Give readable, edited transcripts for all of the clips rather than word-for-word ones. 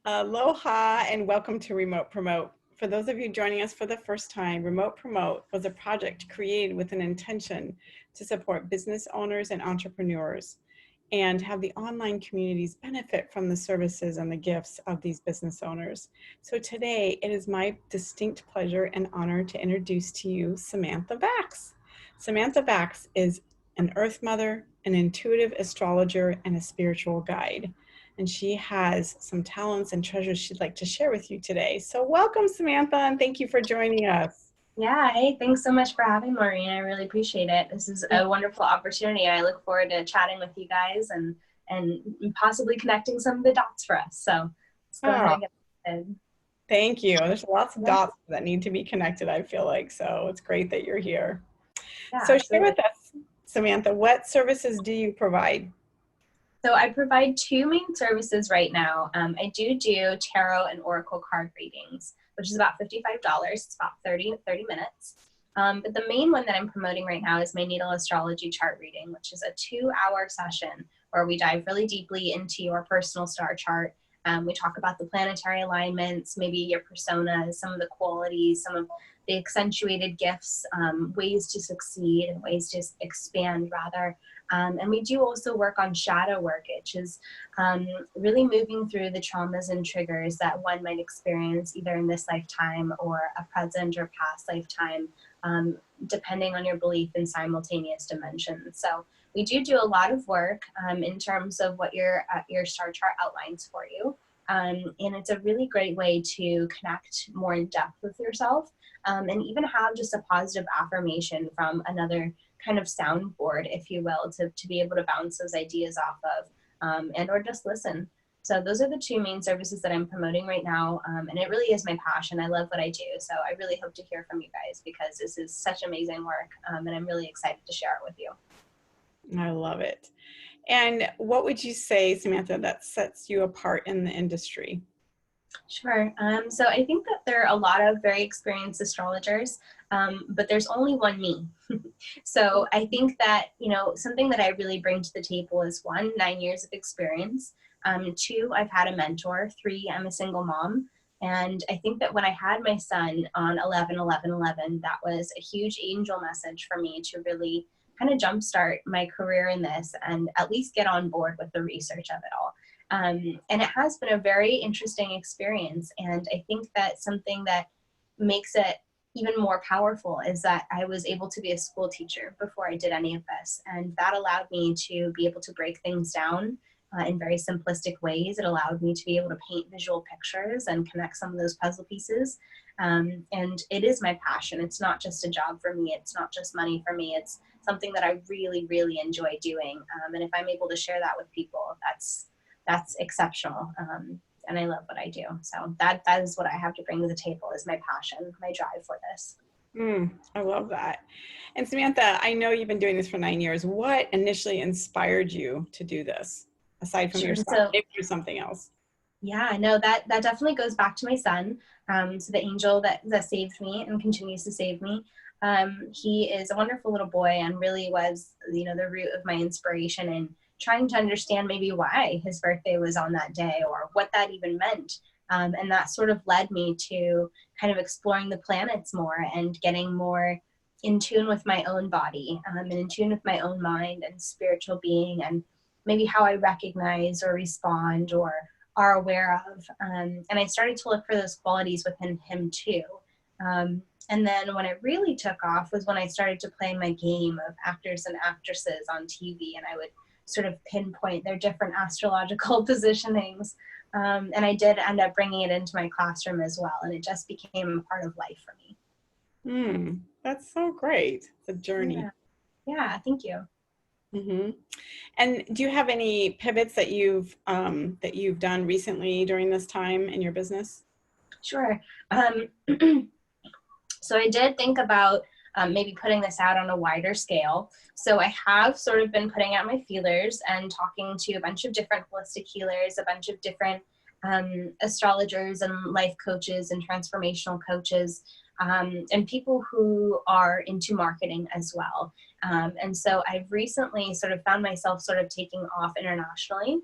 Aloha and welcome to Remote Promote. For those of you joining us for the first time, Remote Promote was a project created with an intention to support business owners and entrepreneurs and have the online communities benefit from the services and the gifts of these business owners. So today it is my distinct pleasure and honor to introduce to you Samantha Vax. Samantha Vax is an Earth Mother, an intuitive astrologer, and a spiritual guide. And she has some talents and treasures she'd like to share with you today. So welcome, Samantha, and thank you for joining us. Yeah, hey, thanks so much for having me, Maureen. I really appreciate it. This is a wonderful opportunity. I look forward to chatting with you guys and possibly connecting some of the dots for us. So let's go ahead and get started. Thank you. There's lots of dots that need to be connected, I feel like. So it's great that you're here. Yeah, so absolutely. Share with us, Samantha, what services do you provide? So I provide two main services right now. I do tarot and oracle card readings, which is about $55. It's about 30 minutes. But the main one that I'm promoting right now is my natal astrology chart reading, which is a 2-hour session where we dive really deeply into your personal star chart. We talk about the planetary alignments, maybe your personas, some of the qualities, some of the accentuated gifts, ways to succeed and ways to expand rather. And we do also work on shadow work, which is really moving through the traumas and triggers that one might experience either in this lifetime or a present or past lifetime, depending on your belief in simultaneous dimensions. So we do a lot of work in terms of what your star chart outlines for you. And it's a really great way to connect more in depth with yourself and even have just a positive affirmation from another kind of soundboard, if you will, to be able to bounce those ideas off of and or just listen. So those are the two main services that I'm promoting right now. And it really is my passion. I love what I do. So I really hope to hear from you guys because this is such amazing work. And I'm really excited to share it with you. I love it. And what would you say, Samantha, that sets you apart in the industry? Sure. So I think that there are a lot of very experienced astrologers, but there's only one me. So I think that, something that I really bring to the table is 1, 9 years of experience. 2, I've had a mentor. 3, I'm a single mom. And I think that when I had my son on 11/11/11, that was a huge angel message for me to really kind of jumpstart my career in this and at least get on board with the research of it all. And it has been a very interesting experience. And I think that something that makes it even more powerful is that I was able to be a school teacher before I did any of this. And that allowed me to be able to break things down in very simplistic ways. It allowed me to be able to paint visual pictures and connect some of those puzzle pieces. And it is my passion. It's not just a job for me. It's not just money for me. It's something that I really, really enjoy doing. And if I'm able to share that with people, that's exceptional. And I love what I do. So that is what I have to bring to the table is my passion, my drive for this. I love that. And Samantha, I know you've been doing this for 9 years. What initially inspired you to do this, aside from your son? Maybe there's something else. Yeah, no, that definitely goes back to my son. So the angel that saved me and continues to save me. He is a wonderful little boy and really was, the root of my inspiration and trying to understand maybe why his birthday was on that day or what that even meant. And that sort of led me to kind of exploring the planets more and getting more in tune with my own body and in tune with my own mind and spiritual being and maybe how I recognize or respond or are aware of. And I started to look for those qualities within him too. And then when it really took off was when I started to play my game of actors and actresses on TV, and I would sort of pinpoint their different astrological positionings. And I did end up bringing it into my classroom as well. And it just became a part of life for me. That's so great. It's a journey. Yeah, thank you. Mm-hmm. And do you have any pivots that you've done recently during this time in your business? Sure. So I did think about maybe putting this out on a wider scale. So I have sort of been putting out my feelers and talking to a bunch of different holistic healers, a bunch of different astrologers and life coaches and transformational coaches, and people who are into marketing as well. And so I've recently sort of found myself sort of taking off internationally.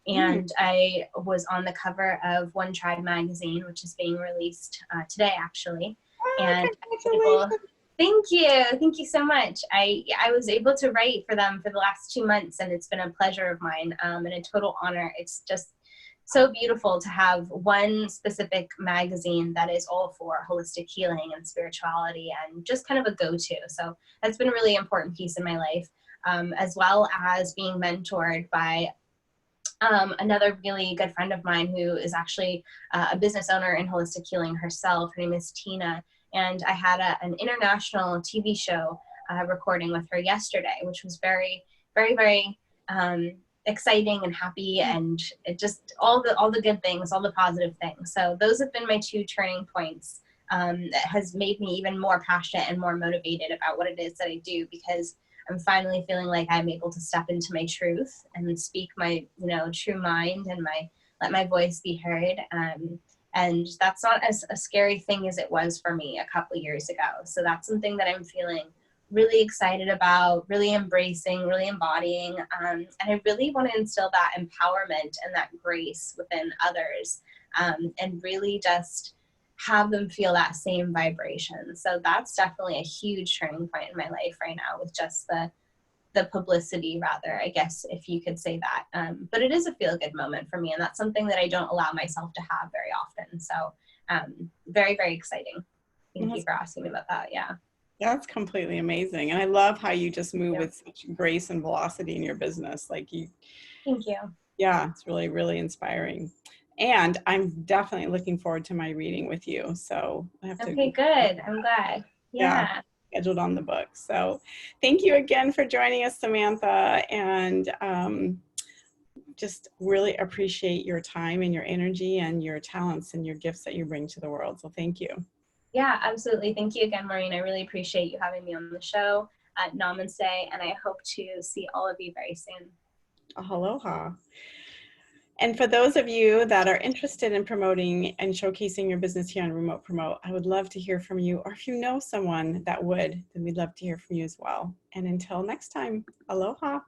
And I was on the cover of One Tribe magazine, which is being released today, actually. Oh, And I was able, congratulations. thank you so much. I was able to write for them for the last 2 months, and it's been a pleasure of mine and a total honor. It's just so beautiful to have one specific magazine that is all for holistic healing and spirituality and just kind of a go-to. So that's been a really important piece in my life, as well as being mentored by another really good friend of mine who is actually a business owner in holistic healing herself. Her name is Tina. And I had an international TV show recording with her yesterday, which was very, very, very exciting and happy, and it just all the good things, all the positive things. So those have been my 2 turning points that has made me even more passionate and more motivated about what it is that I do, because I'm finally feeling like I'm able to step into my truth and speak my, true mind, and let my voice be heard. And that's not as a scary thing as it was for me a couple years ago. So that's something that I'm feeling really excited about, really embracing, really embodying. And I really want to instill that empowerment and that grace within others, and really just have them feel that same vibration. So that's definitely a huge turning point in my life right now, with just the publicity, rather, I guess, if you could say that. But it is a feel-good moment for me, and that's something that I don't allow myself to have very often. So very, very exciting. Thank you for asking me about that. Yeah. That's completely amazing. And I love how you just move Yeah. with such grace and velocity in your business. Like Thank you. yeah, it's really, really inspiring. And I'm definitely looking forward to my reading with you. So I have to. Okay, good. I'm glad. Yeah. Scheduled on the book. So thank you again for joining us, Samantha. And just really appreciate your time and your energy and your talents and your gifts that you bring to the world. So thank you. Yeah, absolutely. Thank you again, Maureen. I really appreciate you having me on the show. Namaste, and I hope to see all of you very soon. Aloha. And for those of you that are interested in promoting and showcasing your business here on Remote Promote, I would love to hear from you. Or if you know someone that would, then we'd love to hear from you as well. And until next time, aloha.